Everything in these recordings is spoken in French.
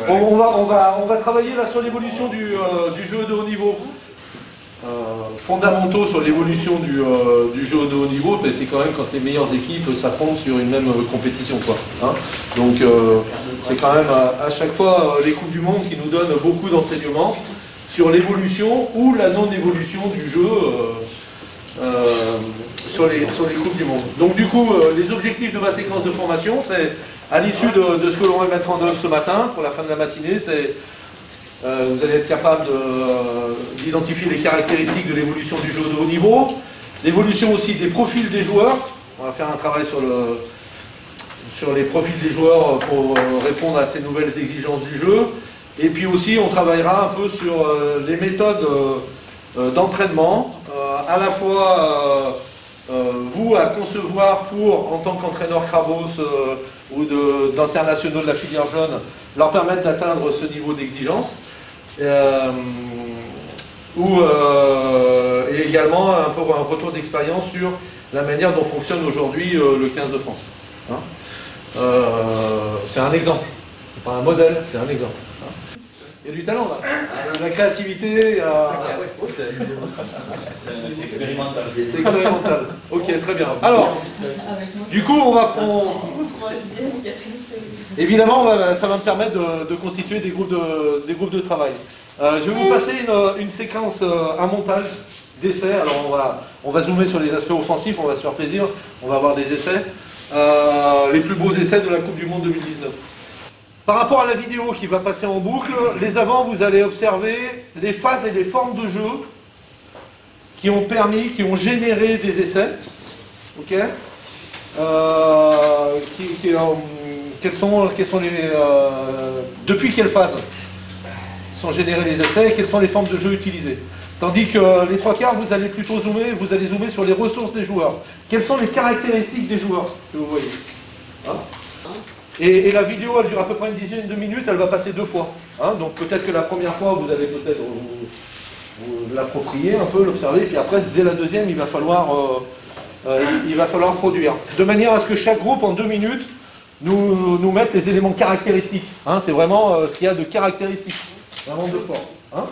On va travailler là sur l'évolution du jeu de haut niveau. Fondamentaux sur l'évolution du jeu de haut niveau, c'est quand même quand les meilleures équipes s'affrontent sur une même compétition, quoi. Hein, donc c'est quand même à chaque fois les Coupes du Monde qui nous donnent beaucoup d'enseignements sur l'évolution ou la non-évolution du jeu sur les Coupes du Monde. Donc du coup, les objectifs de ma séquence de formation, c'est à l'issue de ce que l'on va mettre en œuvre ce matin, pour la fin de la matinée, c'est vous allez être capable d'identifier les caractéristiques de l'évolution du jeu de haut niveau, l'évolution aussi des profils des joueurs. On va faire un travail sur les profils des joueurs pour répondre à ces nouvelles exigences du jeu. Et puis aussi, on travaillera un peu sur les méthodes d'entraînement, à la fois vous à concevoir pour, en tant qu'entraîneur Krabos ou d'internationaux de la filière jeune, leur permettre d'atteindre ce niveau d'exigence. Et également un retour d'expérience sur la manière dont fonctionne aujourd'hui le 15 de France. Hein, c'est un exemple, c'est pas un modèle, c'est un exemple. Hein. Il y a du talent là, la créativité. C'est expérimental. C'est expérimental. Ok, très bien. Alors, du coup, on va prendre. Évidemment, ça va me permettre de constituer des groupes de travail. Je vais vous passer une séquence, un montage d'essais. Alors on va zoomer sur les aspects offensifs, on va se faire plaisir, on va avoir des essais. Les plus beaux essais de la Coupe du Monde 2019. Par rapport à la vidéo qui va passer en boucle, les avant, vous allez observer les phases et les formes de jeu qui ont permis, qui ont généré des essais. Ok, depuis quelle phase sont générés les essais et quelles sont les formes de jeu utilisées. Tandis que les trois quarts, vous allez plutôt zoomer, sur les ressources des joueurs. Quelles sont les caractéristiques des joueurs que vous voyez, hein, et la vidéo, elle dure à peu près une dizaine de minutes, elle va passer 2 fois. Hein, donc peut-être que la première fois, vous allez peut-être vous l'approprier un peu, l'observer, et puis après, dès la deuxième, il va falloir produire. De manière à ce que chaque groupe, en 2 minutes, nous mette les éléments caractéristiques. Hein, c'est vraiment ce qu'il y a de caractéristiques. Vraiment de fort. Hein.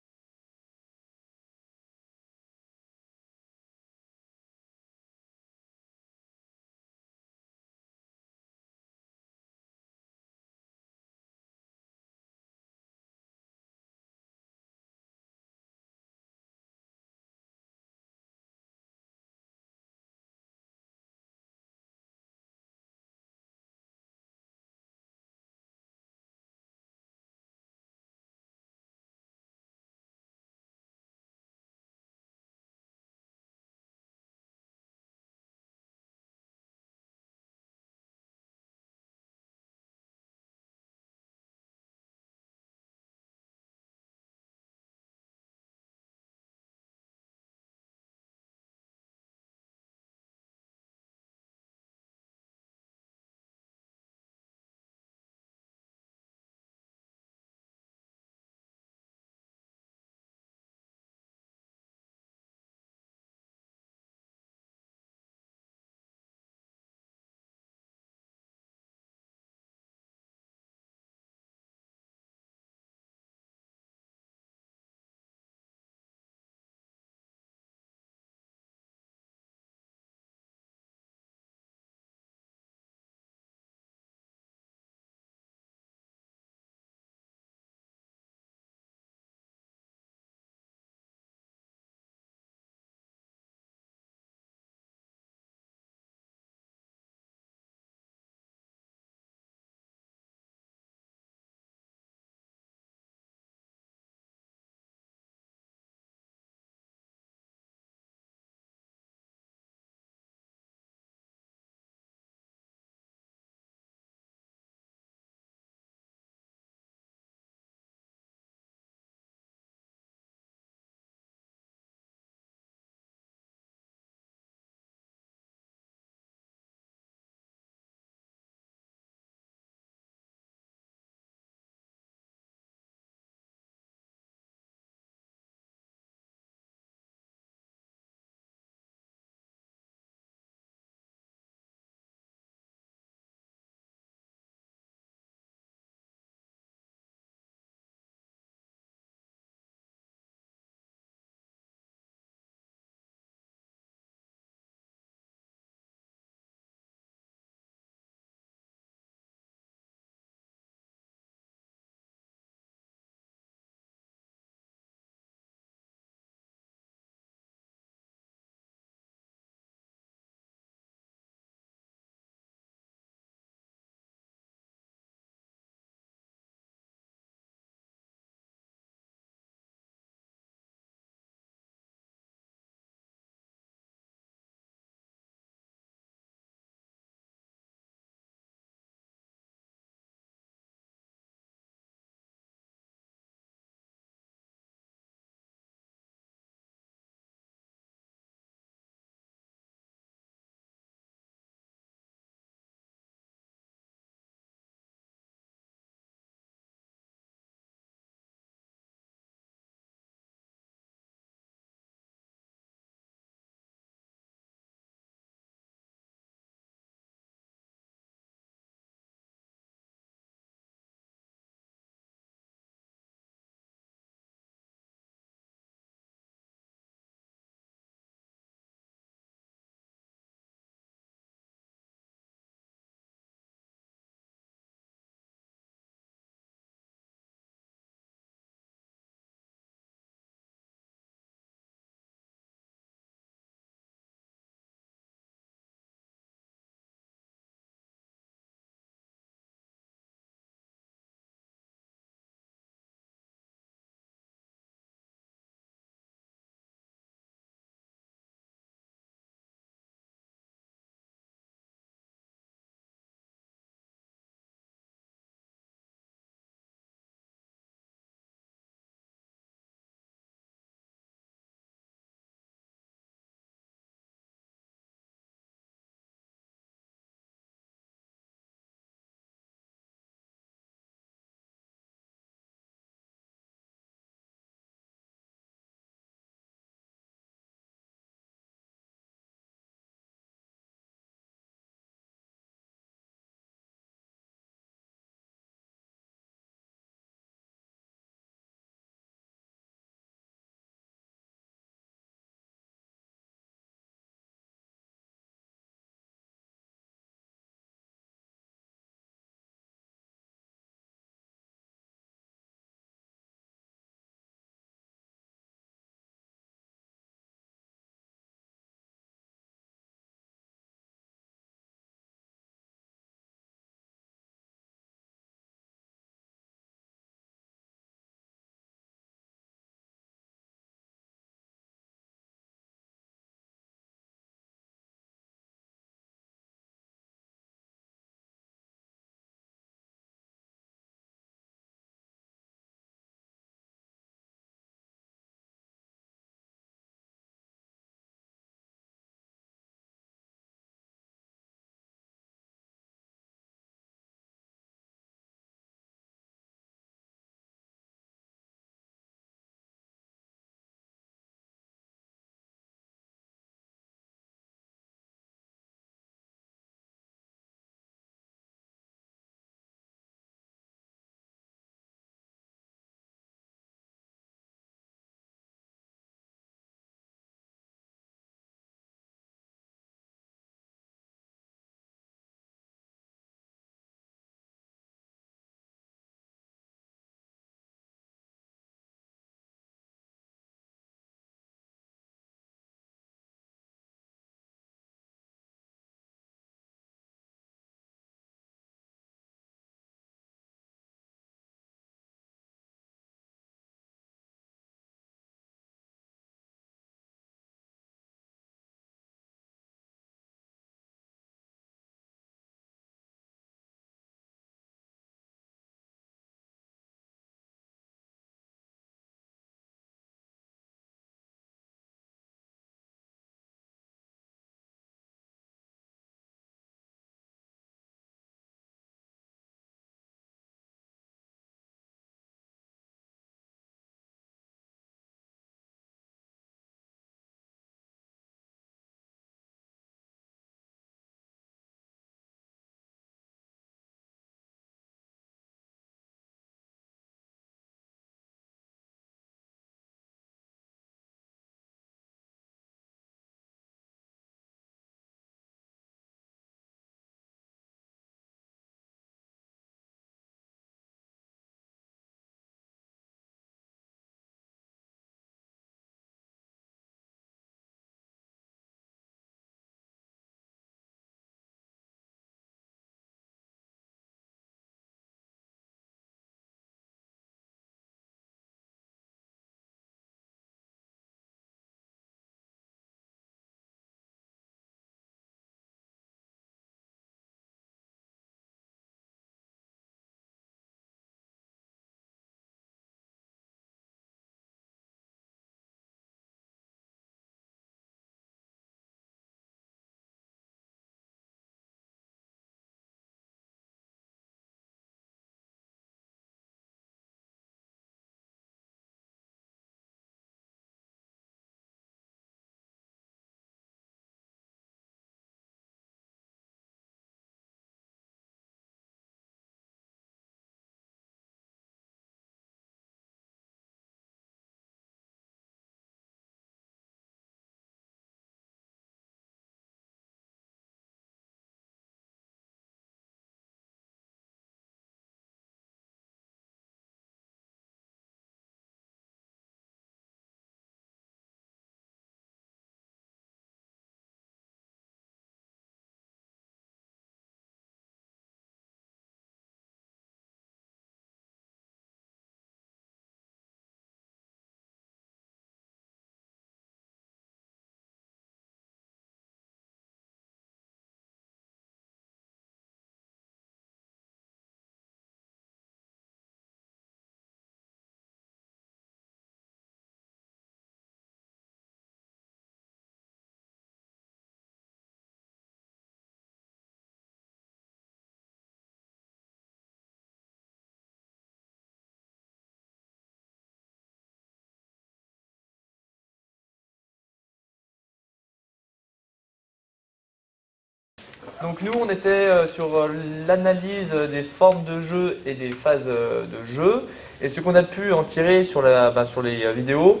donc nous on était sur l'analyse des formes de jeu et des phases de jeu. Et ce qu'on a pu en tirer sur, sur les vidéos,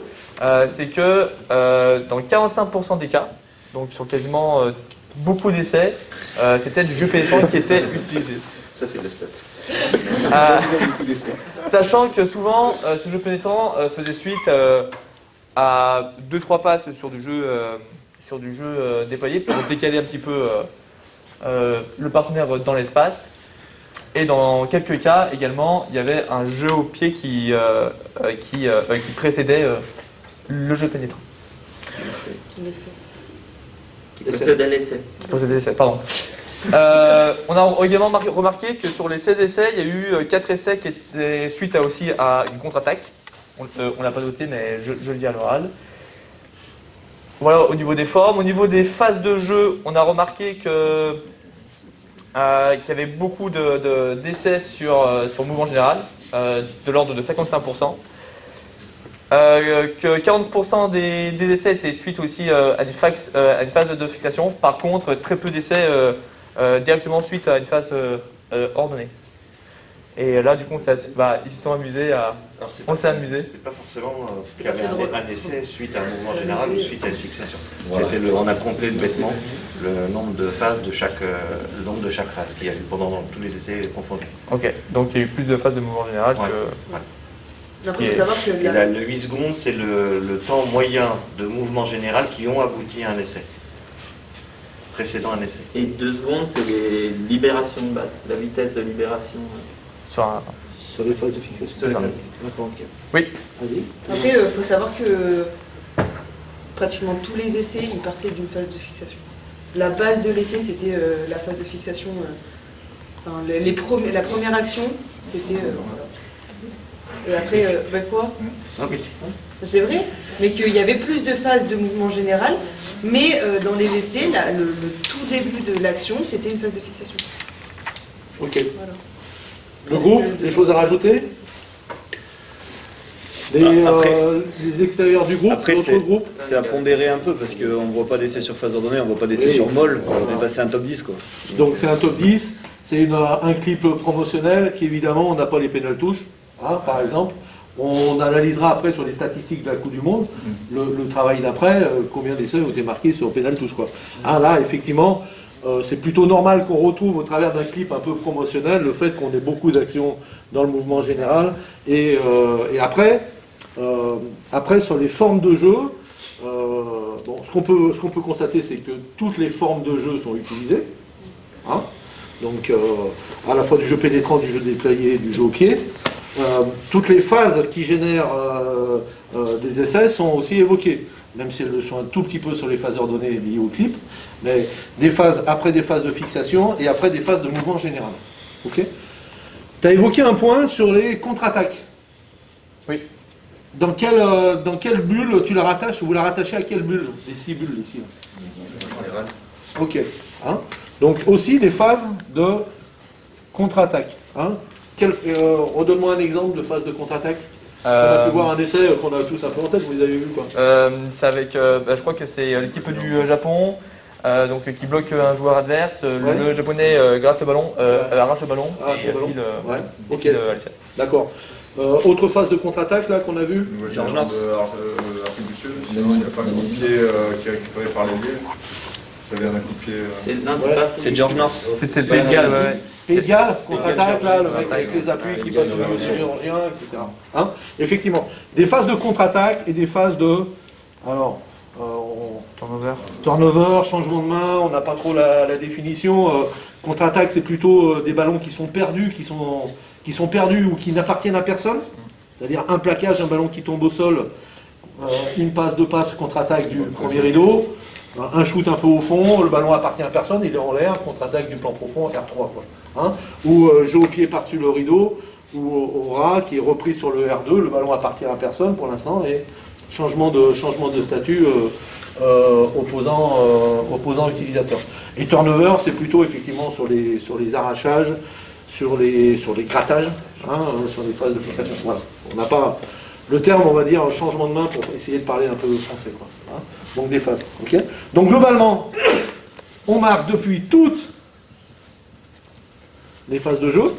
c'est que dans 45% des cas, donc sur quasiment beaucoup d'essais, c'était du jeu pénétrant qui était utilisé. Ça c'est la stat. Sachant que souvent, ce jeu pénétrant faisait suite à 2-3 passes sur du jeu déployé pour décaler un petit peu le partenaire dans l'espace. Et dans quelques cas également, il y avait un jeu au pied qui précédait le jeu pénétrant. Qui précède à l'essai. Qui précédait l'essai, pardon. On a également remarqué que sur les 16 essais, il y a eu 4 essais qui étaient suite aussi à une contre-attaque. On ne l'a pas noté, mais je le dis à l'oral. Voilà au niveau des formes. Au niveau des phases de jeu, on a remarqué qu'il y avait beaucoup d'essais sur mouvement général, de l'ordre de 55%. Que 40% des essais étaient suite aussi à une phase de fixation. Par contre, très peu d'essais directement suite à une phase ordonnée. Et là, du coup, ils se sont amusés à... On s'est amusé. C'est pas forcément qu'il y avait un essai suite à un mouvement général ou suite à une fixation. Voilà. On a compté bêtement le nombre de phases de chaque phase qu'il y a eu pendant tous les essais confondus. Ok, donc il y a eu plus de phases de mouvement général que... Ouais. Après, il faut savoir que... Le 8 secondes, c'est le temps moyen de mouvement général qui ont abouti à un essai. Précédant un essai. Et 2 secondes, c'est les libérations de balles, la vitesse de libération. Sur les phases de fixation. C'est ça. D'accord, ok. Oui. Vas-y. Après, il faut savoir que pratiquement tous les essais, ils partaient d'une phase de fixation. La base de l'essai, c'était la phase de fixation. La première action, c'était... Et après, quoi? C'est vrai, mais qu'il y avait plus de phases de mouvement général, mais dans les essais, le tout début de l'action, c'était une phase de fixation. Ok. Voilà. Le groupe, des choses à rajouter? Les extérieurs du groupe, après, d'autres groupes? c'est à pondérer un peu parce qu'on ne voit pas d'essai sur phase ordonnée, on ne voit pas d'essai sur molle, on est passé un top 10 quoi. Donc c'est un top 10, c'est un clip promotionnel qui évidemment on n'a pas les pénales touches, hein, par exemple. On analysera après sur les statistiques de la Coupe du Monde, le travail d'après, combien d'essais ont été marqués sur pénale touche quoi. Ah là effectivement, c'est plutôt normal qu'on retrouve au travers d'un clip un peu promotionnel le fait qu'on ait beaucoup d'actions dans le mouvement général. Et après sur les formes de jeu, ce qu'on peut constater, c'est que toutes les formes de jeu sont utilisées. Hein, donc à la fois du jeu pénétrant, du jeu déployé, du jeu au pied. Toutes les phases qui génèrent des essais sont aussi évoquées, même si elles sont un tout petit peu sur les phases ordonnées liées au clip, mais après des phases de fixation et après des phases de mouvement général. Okay. Tu as évoqué un point sur les contre-attaques. Oui. Dans quelle bulle tu la rattaches? Vous la rattachez à quelle bulle? Les 6 bulles ici. Général. Ok. Hein, donc aussi des phases de contre-attaque. Hein. Redonne-moi un exemple de phase de contre-attaque. On a pu voir un essai qu'on a tous un peu en tête, vous avez vu quoi? C'est avec, je crois que c'est l'équipe du Japon, qui bloque un joueur adverse. Le japonais gratte le ballon, arrache le ballon et file à l'essai. D'accord. Autre phase de contre-attaque là qu'on a vu? George North. Afrique du Sud, sinon il n'y a pas de coup de pied qui est récupéré par l'ailier. Ça vient d'un coup de pied. C'est George North. C'était le Pays de Galles, ouais. Pays de Galles, contre-attaque, là, le mec avec les appuis qui passe au milieu chirurgien, etc. Hein, effectivement, des phases de contre-attaque et des phases de... Alors, turnover, changement de main, on n'a pas trop la définition. Contre-attaque, c'est plutôt des ballons qui sont perdus, qui sont perdus ou qui n'appartiennent à personne. C'est-à-dire un plaquage, un ballon qui tombe au sol, une passe, deux passes, contre-attaque du premier rideau. Un shoot un peu au fond, le ballon appartient à personne, il est en l'air, contre-attaque du plan profond, R3. Quoi. Hein, ou jeu au pied par-dessus le rideau, ou au ras qui est repris sur le R2, le ballon appartient à personne pour l'instant, et changement de statut opposant utilisateur. Et turnover, c'est plutôt effectivement sur les arrachages, sur les grattages, hein, sur les phases de fixation. Voilà. On n'a pas le terme, on va dire, changement de main pour essayer de parler un peu français. Quoi. Hein, donc des phases. Okay. Donc globalement, on marque depuis toute les phases de jeu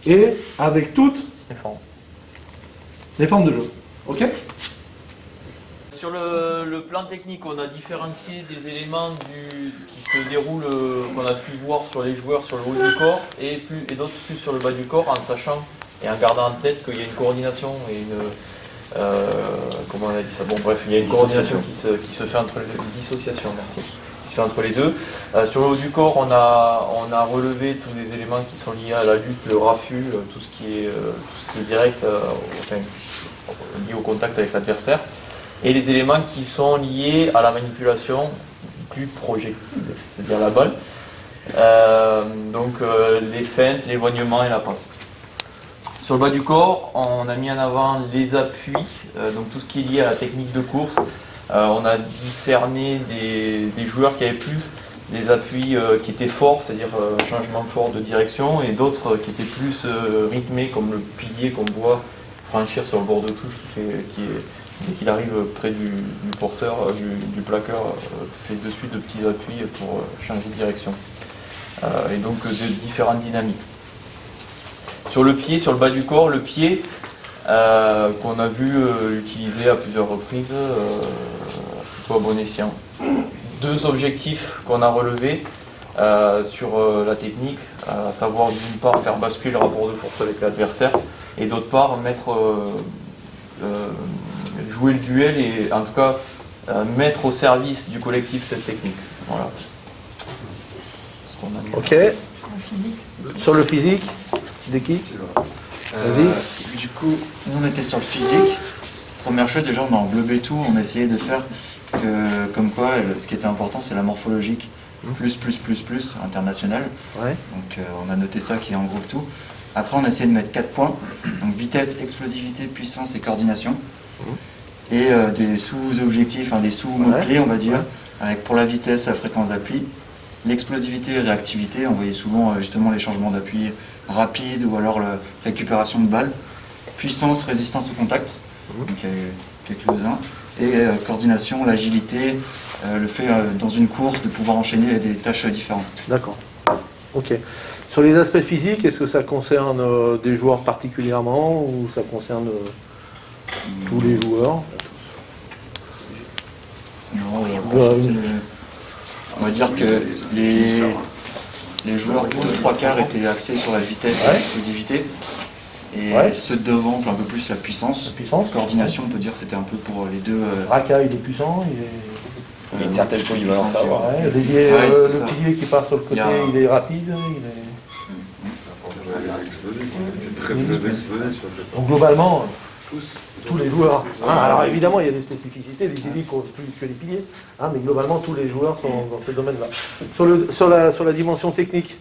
et avec toutes les formes de jeu. Ok? Sur le plan technique, on a différencié des éléments qui se déroulent, qu'on a pu voir sur les joueurs sur le haut du corps et d'autres plus sur le bas du corps, en sachant et en gardant en tête qu'il y a une coordination et une... comment on a dit ça? Bon bref, il y a une coordination qui se fait entre les dissociations, merci. Qui se fait entre les deux. Sur le haut du corps, on a relevé tous les éléments qui sont liés à la lutte, le raffut, tout ce qui est direct, enfin, lié au contact avec l'adversaire. Et les éléments qui sont liés à la manipulation du projectile, c'est-à-dire la balle. Donc les feintes, l'éloignement et la passe. Sur le bas du corps, on a mis en avant les appuis, donc tout ce qui est lié à la technique de course. On a discerné des joueurs qui avaient plus des appuis qui étaient forts, c'est-à-dire changement fort de direction, et d'autres qui étaient plus rythmés, comme le pilier qu'on voit franchir sur le bord de touche, dès qu'il arrive près du porteur, du plaqueur, fait de suite de petits appuis pour changer de direction. Et donc de différentes dynamiques. Sur le pied, sur le bas du corps, le pied qu'on a vu utiliser à plusieurs reprises, plutôt à bon escient. Deux objectifs qu'on a relevés sur la technique, à savoir d'une part faire basculer le rapport de force avec l'adversaire et d'autre part jouer le duel et en tout cas mettre au service du collectif cette technique. Voilà. Ok. Sur le physique, de qui? Vas-y. Du coup, nous on était sur le physique. Première chose, déjà on a englobé tout, on a essayé de faire que, comme quoi, ce qui était important c'est la morphologique, plus, international. Ouais. Donc on a noté ça qui englobe tout. Après on a essayé de mettre 4 points, donc vitesse, explosivité, puissance et coordination. Et des sous-objectifs, des sous-mots-clés on va dire, avec pour la vitesse, la fréquence d'appui, l'explosivité et réactivité, on voyait souvent justement les changements d'appui rapides ou alors la récupération de balles, puissance, résistance au contact, donc il y a eu quelques-uns, et coordination, l'agilité, le fait dans une course de pouvoir enchaîner des tâches différentes. D'accord, ok. Sur les aspects physiques, est-ce que ça concerne des joueurs particulièrement ou ça concerne tous les joueurs? Non, on va dire que les joueurs plutôt 3/4 étaient axés sur la vitesse et l'explosivité. Et ceux de devant, un peu plus la puissance. Coordination, on peut dire que c'était un peu pour les deux. Raka, il est puissant. Il y a une certaine polyvalence à avoir. Le pilier qui part sur le côté, il est rapide. Donc globalement, tous les joueurs. Alors évidemment, il y a des spécificités, les ailiers plus que les piliers, mais globalement, tous les joueurs sont dans ce domaine-là. Sur la dimension technique,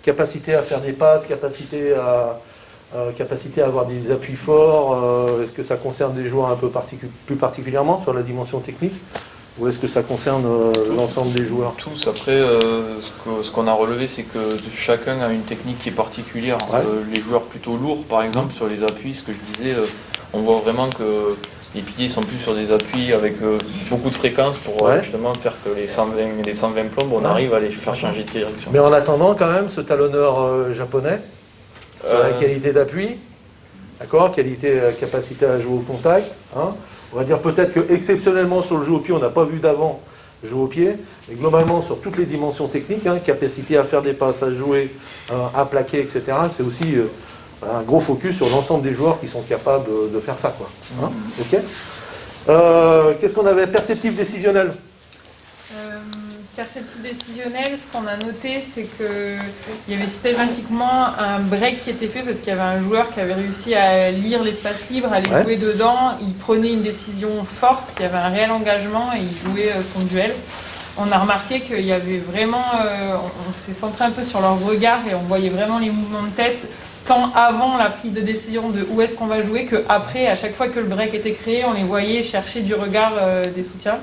capacité à faire des passes, capacité à avoir des appuis forts, est-ce que ça concerne des joueurs un peu plus particulièrement sur la dimension technique? Ou est-ce que ça concerne l'ensemble des joueurs? Tous. Après, ce qu'on a relevé, c'est que chacun a une technique qui est particulière. Les joueurs plutôt lourds, par exemple, sur les appuis, ce que je disais, on voit vraiment que les piliers sont plus sur des appuis avec beaucoup de fréquences pour justement faire que les 120 plombes, on arrive à les faire changer de direction. Mais en attendant, quand même, ce talonneur japonais, sur la qualité d'appui, d'accord, capacité à jouer au contact, on va dire peut-être que exceptionnellement sur le jeu au pied, on n'a pas vu d'avant jeu au pied, mais globalement sur toutes les dimensions techniques, capacité à faire des passes, à jouer, à plaquer, etc. C'est aussi un gros focus sur l'ensemble des joueurs qui sont capables de faire ça, quoi. Ok. Qu'est-ce qu'on avait? Perceptif décisionnel. Perceptif décisionnel, ce qu'on a noté, c'est qu'il y avait systématiquement un break qui était fait parce qu'il y avait un joueur qui avait réussi à lire l'espace libre, à aller jouer dedans, il prenait une décision forte, il y avait un réel engagement et il jouait son duel. On a remarqué qu'il y avait vraiment, on s'est centré un peu sur leur regard et on voyait vraiment les mouvements de tête, tant avant la prise de décision de où est-ce qu'on va jouer, qu'après, à chaque fois que le break était créé, on les voyait chercher du regard des soutiens.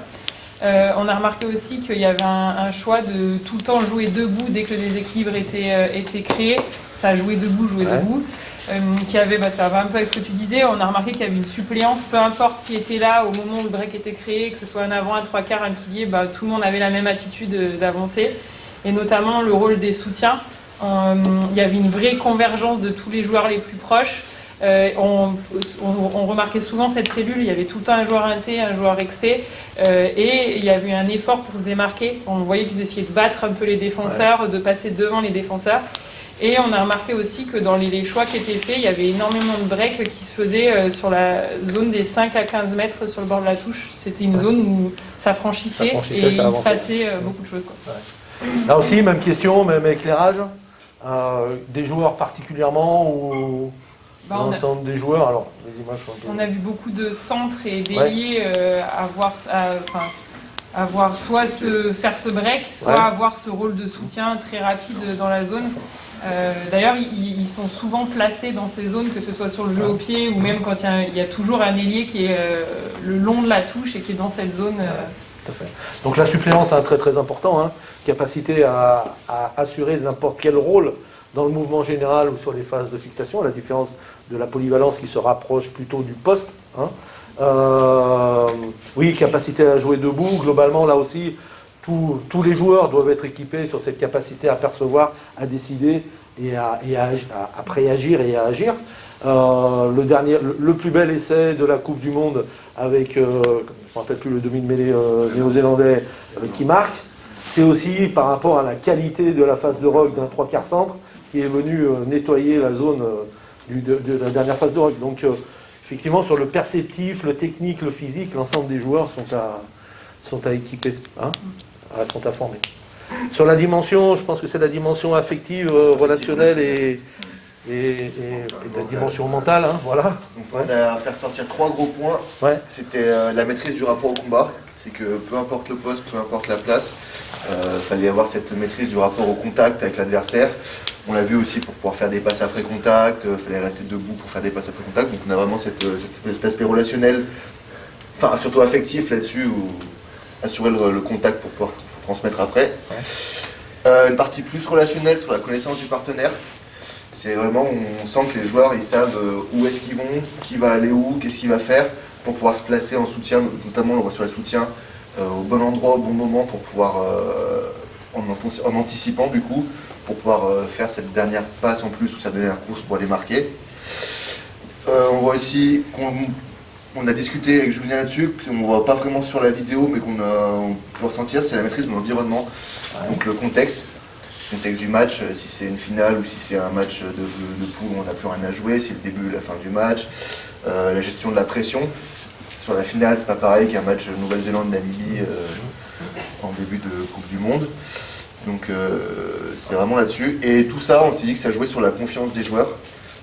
On a remarqué aussi qu'il y avait un choix de tout le temps jouer debout dès que le déséquilibre était créé. Ça jouait debout, debout. Ça va un peu avec ce que tu disais. On a remarqué qu'il y avait une suppléance, peu importe qui était là au moment où le break était créé, que ce soit un avant, un 3/4, un pilier, tout le monde avait la même attitude d'avancer. Et notamment le rôle des soutiens. il y avait une vraie convergence de tous les joueurs les plus proches. On remarquait souvent cette cellule, il y avait tout le temps un joueur inté, un joueur exté, et il y avait eu un effort pour se démarquer. On voyait qu'ils essayaient de battre un peu les défenseurs, de passer devant les défenseurs. Et on a remarqué aussi que dans les choix qui étaient faits, il y avait énormément de breaks qui se faisaient sur la zone des 5 à 15 mètres sur le bord de la touche. C'était une zone où ça franchissait et il se passait beaucoup de choses, quoi. Là aussi, même question, même éclairage. Des joueurs particulièrement ou l'ensemble des joueurs. Alors, les images sont on a vu beaucoup de centres et d'ailiers avoir soit faire ce break, soit avoir ce rôle de soutien très rapide dans la zone. D'ailleurs, ils sont souvent placés dans ces zones, que ce soit sur le jeu au pied ou même quand il y a toujours un ailier qui est le long de la touche et qui est dans cette zone. Tout à fait. Donc la suppléance est très important, hein, capacité à assurer n'importe quel rôle dans le mouvement général ou sur les phases de fixation, à la différence de la polyvalence qui se rapproche plutôt du poste. Hein. Oui, capacité à jouer debout, globalement là aussi, tous les joueurs doivent être équipés sur cette capacité à percevoir, à décider et à préagir et à agir. Le plus bel essai de la Coupe du Monde avec, je ne me rappelle plus le demi-de-mêlée néo-zélandais qui marque, c'est aussi par rapport à la qualité de la phase de rock d'un 3/4 centre qui est venu nettoyer la zone de la dernière phase de rock. Donc effectivement sur le perceptif, le technique, le physique, l'ensemble des joueurs sont à équiper, hein, sont à former. Sur la dimension, je pense que c'est la dimension affective, relationnelle et la dimension mentale, hein, voilà. Donc on a à faire sortir 3 gros points. C'était la maîtrise du rapport au combat. C'est que peu importe le poste, peu importe la place, fallait avoir cette maîtrise du rapport au contact avec l'adversaire. On l'a vu aussi pour pouvoir faire des passes après contact, fallait rester debout pour faire des passes après contact. Donc on a vraiment cet aspect relationnel, enfin surtout affectif là-dessus, où assurer le contact pour pouvoir transmettre après. Une partie plus relationnelle sur la connaissance du partenaire. C'est vraiment, on sent que les joueurs, ils savent où est-ce qu'ils vont, qui va aller où, qu'est-ce qu'il va faire, pour pouvoir se placer en soutien, notamment on reçoit le soutien au bon endroit, au bon moment, pour pouvoir, en anticipant du coup, pour pouvoir faire cette dernière passe en plus, ou cette dernière course pour aller marquer. On voit aussi qu'on a discuté avec Julien là-dessus, on ne voit pas vraiment sur la vidéo, mais qu'on peut ressentir, c'est la maîtrise de l'environnement, donc le contexte du match, si c'est une finale ou si c'est un match de poule où on n'a plus rien à jouer, c'est le début et la fin du match, la gestion de la pression. Sur la finale, c'est pas pareil qu'un match Nouvelle-Zélande-Namibie en début de Coupe du Monde. Donc c'est vraiment là-dessus. Et tout ça, on s'est dit que ça jouait sur la confiance des joueurs.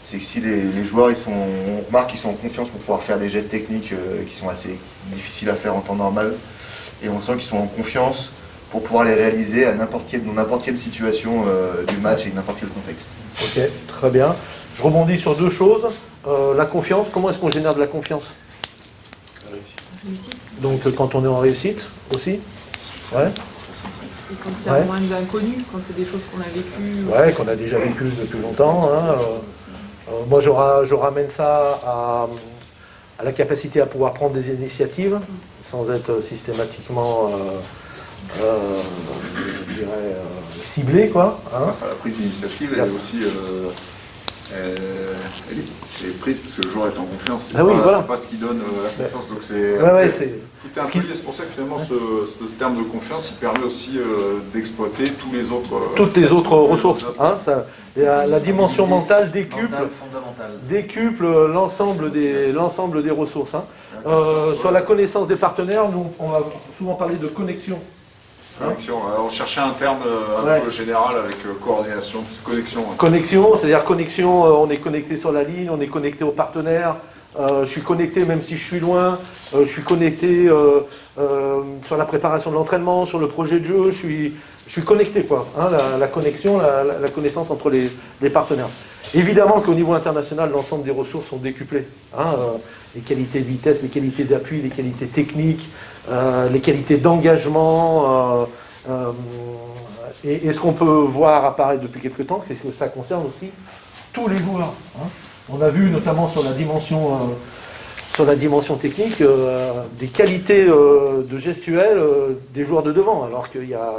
C'est que si les joueurs, on remarque qu'ils sont en confiance pour pouvoir faire des gestes techniques qui sont assez difficiles à faire en temps normal, et on sent qu'ils sont en confiance pour pouvoir les réaliser dans n'importe quelle situation du match et n'importe quel contexte. Ok, très bien. Je rebondis sur 2 choses. La confiance, comment est-ce qu'on génère de la confiance? Donc quand on est en réussite aussi. Ouais. Et quand il y a moins d'inconnus, quand c'est des choses qu'on a vécues. Ouais, qu'on a déjà vécues depuis longtemps. Hein. Moi je ramène ça à la capacité à pouvoir prendre des initiatives sans être systématiquement je dirais, ciblé, quoi. Hein. Enfin, la prise d'initiative, elle est aussi elle est prise parce que le joueur est en confiance. C'est pas ce qui donne la confiance. Donc c'est tout est un peu lié. C'est pour ça que finalement ce terme de confiance, il permet aussi d'exploiter toutes les autres ressources. Hein, la dimension mentale décuple l'ensemble des ressources. Hein. Sur la connaissance des partenaires, nous, on va souvent parler de connexion. Connexion. On cherchait un terme un peu général avec coordination, connexion. Connexion, c'est-à-dire connexion, on est connecté sur la ligne, on est connecté aux partenaires, je suis connecté même si je suis loin, je suis connecté sur la préparation de l'entraînement, sur le projet de jeu, je suis connecté, quoi. Hein, la connexion, la connaissance entre les partenaires. Évidemment qu'au niveau international, l'ensemble des ressources sont décuplées. Hein, les qualités de vitesse, les qualités d'appui, les qualités techniques, les qualités d'engagement. Et ce qu'on peut voir apparaître depuis quelques temps, c'est que ça concerne aussi tous les joueurs. Hein. On a vu notamment sur la dimension technique des qualités de gestuelle des joueurs de devant, alors qu'il y a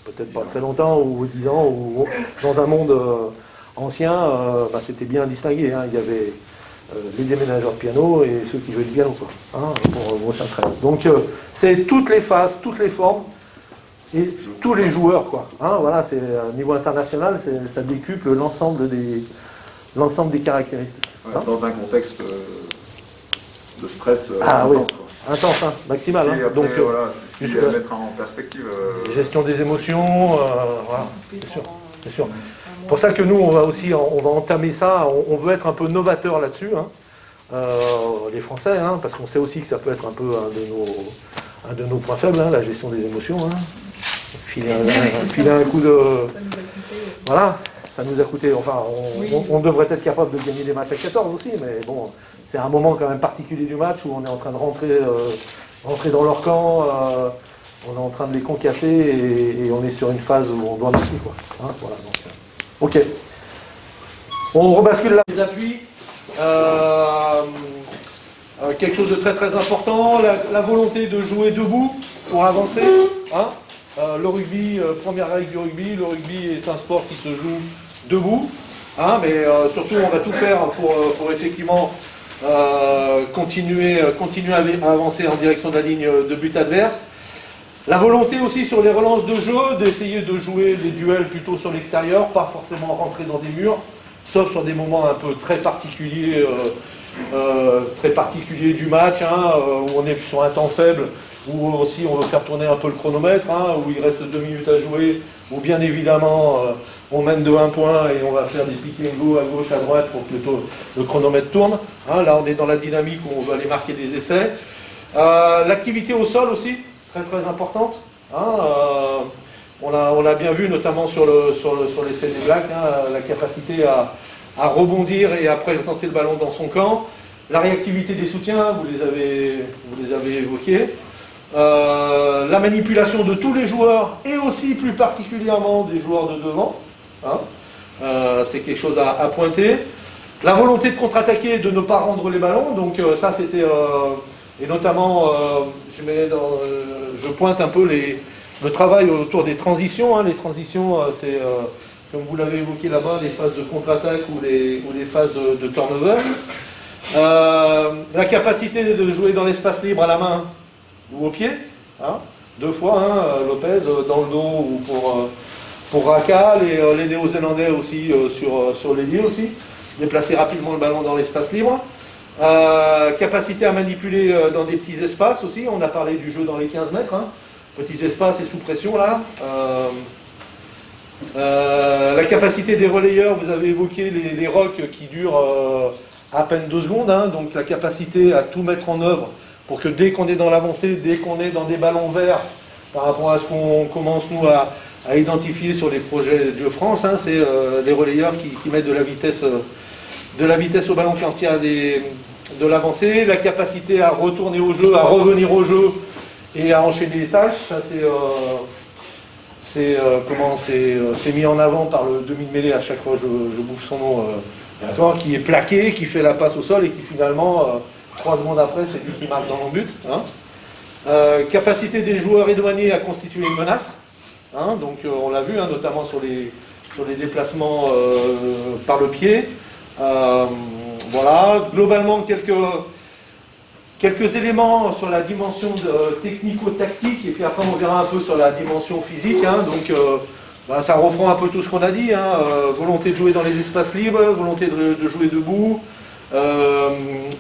peut-être pas très longtemps, ou 10 ans, ou dans un monde ancien, c'était bien distingué. Hein. Il y avait les déménageurs de piano et ceux qui jouaient du piano, quoi, hein, pour chacun. Donc c'est toutes les phases, toutes les formes, et tous les joueurs, quoi. Hein, voilà, c'est au niveau international, ça décuple l'ensemble des caractéristiques. Ouais, hein. Dans un contexte de stress intense, oui. Quoi. Intense, hein, maximal. Hein. Après, donc voilà, c'est ce qu'il faut mettre en perspective. Gestion des émotions, voilà, c'est sûr. C'est sûr. C'est pour ça que nous, on va entamer ça, on veut être un peu novateur là-dessus, hein. Les Français, hein, parce qu'on sait aussi que ça peut être un peu un de nos points faibles, hein, la gestion des émotions. Hein. Filer un coup de... Voilà, ça nous a coûté, enfin, on devrait être capable de gagner des matchs à 14 aussi, mais bon, c'est un moment quand même particulier du match où on est en train de rentrer dans leur camp, on est en train de les concasser et on est sur une phase où on doit marquer, quoi. Hein, voilà, donc, ok. On rebascule là. Les appuis. Quelque chose de très très important, la volonté de jouer debout pour avancer. Hein. Le rugby, première règle du rugby, le rugby est un sport qui se joue debout. Hein, mais surtout on va tout faire pour effectivement continuer à avancer en direction de la ligne de but adverse. La volonté aussi sur les relances de jeu, d'essayer de jouer les duels plutôt sur l'extérieur, pas forcément rentrer dans des murs, sauf sur des moments un peu très particuliers du match, hein, où on est sur un temps faible, où aussi on veut faire tourner un peu le chronomètre, hein, où il reste 2 minutes à jouer, où bien évidemment on mène de 1 point et on va faire des pick and go à gauche, à droite pour que le chronomètre tourne. Hein, là on est dans la dynamique où on va aller marquer des essais. L'activité au sol aussi, très très importante. Hein, on l'a bien vu notamment sur l'essai des Blacks, hein, la capacité à rebondir et à présenter le ballon dans son camp. La réactivité des soutiens, vous les avez évoqués. La manipulation de tous les joueurs et aussi plus particulièrement des joueurs de devant. Hein. C'est quelque chose à pointer. La volonté de contre-attaquer et de ne pas rendre les ballons. Donc ça c'était... et notamment, je pointe un peu le travail autour des transitions. Hein. Les transitions, c'est... comme vous l'avez évoqué là-bas, les phases de contre-attaque ou les phases de turnover. La capacité de jouer dans l'espace libre à la main ou au pied, hein, 2 fois, hein, Lopez dans le dos ou pour Raka, les Néo-Zélandais aussi sur l'ailier aussi, déplacer rapidement le ballon dans l'espace libre. Capacité à manipuler dans des petits espaces aussi, on a parlé du jeu dans les 15 mètres, hein, petits espaces et sous pression là. La capacité des relayeurs, vous avez évoqué les rocks qui durent à peine 2 secondes, hein, donc la capacité à tout mettre en œuvre pour que dès qu'on est dans l'avancée, dès qu'on est dans des ballons verts, par rapport à ce qu'on commence nous à identifier sur les projets de Jeux France, hein, c'est les relayeurs qui mettent de la vitesse au ballon quand il y a de l'avancée, la capacité à retourner au jeu, à revenir au jeu et à enchaîner les tâches, ça c'est mis en avant par le demi-mêlée, à chaque fois je bouffe son nom, qui est plaqué, qui fait la passe au sol et qui finalement, 3 secondes après, c'est lui qui marque dans le but. Hein. Capacité des joueurs éloignés à constituer une menace, hein, donc on l'a vu, hein, notamment sur les déplacements par le pied. Voilà, globalement quelques éléments sur la dimension technico-tactique, et puis après on verra un peu sur la dimension physique. Hein, donc ça reprend un peu tout ce qu'on a dit, hein, volonté de jouer dans les espaces libres, volonté de jouer debout,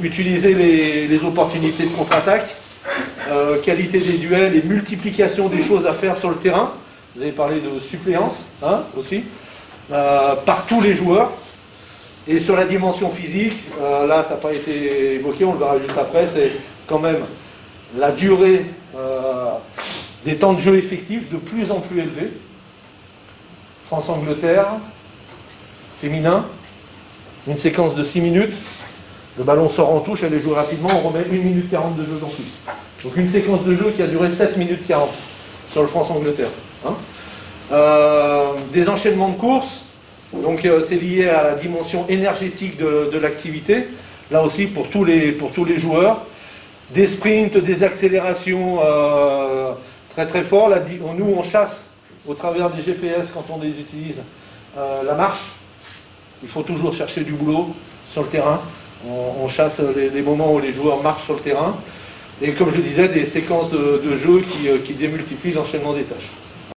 utiliser les opportunités de contre-attaque, qualité des duels et multiplication des choses à faire sur le terrain. Vous avez parlé de suppléance, hein, aussi, par tous les joueurs. Et sur la dimension physique, là ça n'a pas été évoqué, on le verra juste après, c'est quand même la durée des temps de jeu effectifs de plus en plus élevés. France-Angleterre, féminin, une séquence de 6 minutes, le ballon sort en touche, elle est jouée rapidement, on remet 1 minute 40 de jeu ensuite. Donc une séquence de jeu qui a duré 7 minutes 40 sur le France-Angleterre. Hein. Des enchaînements de courses. Donc c'est lié à la dimension énergétique de l'activité, là aussi pour tous les joueurs. Des sprints, des accélérations très très forts. Là, nous on chasse au travers des GPS quand on les utilise, la marche. Il faut toujours chercher du boulot sur le terrain. On chasse les moments où les joueurs marchent sur le terrain. Et comme je disais, des séquences de jeu qui démultiplient l'enchaînement des tâches.